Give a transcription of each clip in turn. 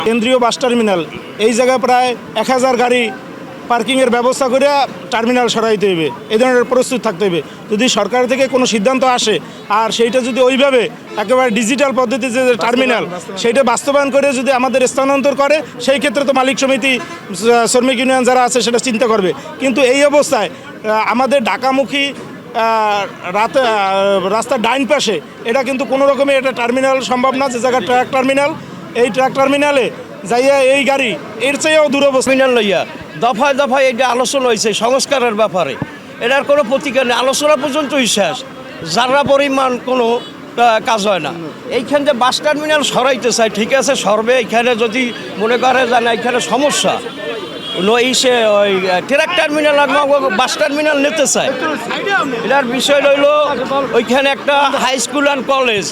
কেন্দ্রীয় bus terminal এই জায়গায় প্রায় 1000 গাড়ি পার্কিংয়ের ব্যবস্থা করে টার্মিনাল সরাইতে হবে, এই ধরনের প্রস্তুত থাকতে হবে। যদি সরকার থেকে কোনো সিদ্ধান্ত আসে আর সেইটা যদি ওইভাবে একেবারে ডিজিটাল পদ্ধতিতে যে টার্মিনাল সেইটা বাস্তবায়ন করে যদি আমাদের স্থানান্তর করে, সেই ক্ষেত্রে তো মালিক সমিতি, শ্রমিক ইউনিয়ন যারা আছে সেটা চিন্তা করবে। কিন্তু এই অবস্থায় আমাদের ঢাকামুখী রাস্তার ডাইন পাশে এটা কিন্তু কোনো রকমে এটা টার্মিনাল সম্ভব না, যে জায়গায় ট্রাক টার্মিনাল, এই ট্রাক টার্মিনালে যাইয়া এই গাড়ি এর চেয়েও দুরবস্থা লইয়া দফায় দফায় এটা আলোচনা হয়েছে সংস্কারের ব্যাপারে, এটার কোনো প্রতিকার নেই, আলোচনা পর্যন্তই শেষ, যারা পরিমাণ কোনো কাজ হয় না। এইখান যে বাস টার্মিনাল সরাইতে চায়, ঠিক আছে সরবে, এইখানে যদি মনে করে যে না এখানে সমস্যা সে ওই ট্রাক টার্মিনাল আর বাস টার্মিনাল নিতে চায়, এটার বিষয় রইল ওইখানে একটা হাই স্কুল অ্যান্ড কলেজ,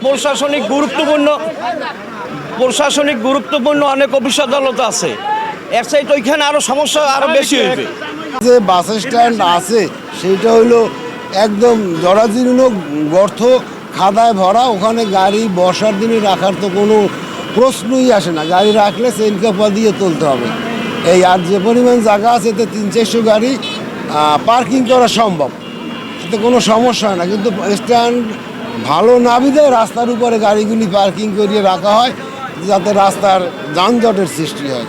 প্রশাসনিক গুরুত্বপূর্ণ অনেক অফিস আদালত আছে, এর চাইতে ওইখানে আরও সমস্যা আরও বেশি হইবে। যে বাস স্ট্যান্ড আছে সেইটা হইলো একদম জরাজীর্ণ গর্ত, খাদায় ভরা, ওখানে গাড়ি বর্ষার দিনে রাখার তো কোনো প্রশ্নই আসে না, গাড়ি রাখলে চেইন কাপা দিয়ে তুলতে হবে। এই আর যে পরিমাণ জায়গা আছে এতে 300-400 গাড়ি পার্কিং করা সম্ভব, এতে কোনো সমস্যা হয় না। কিন্তু স্ট্যান্ড ভালো না বিধায় রাস্তার উপরে গাড়িগুলি পার্কিং করিয়ে রাখা হয়, যাতে রাস্তার যানজটের সৃষ্টি হয়।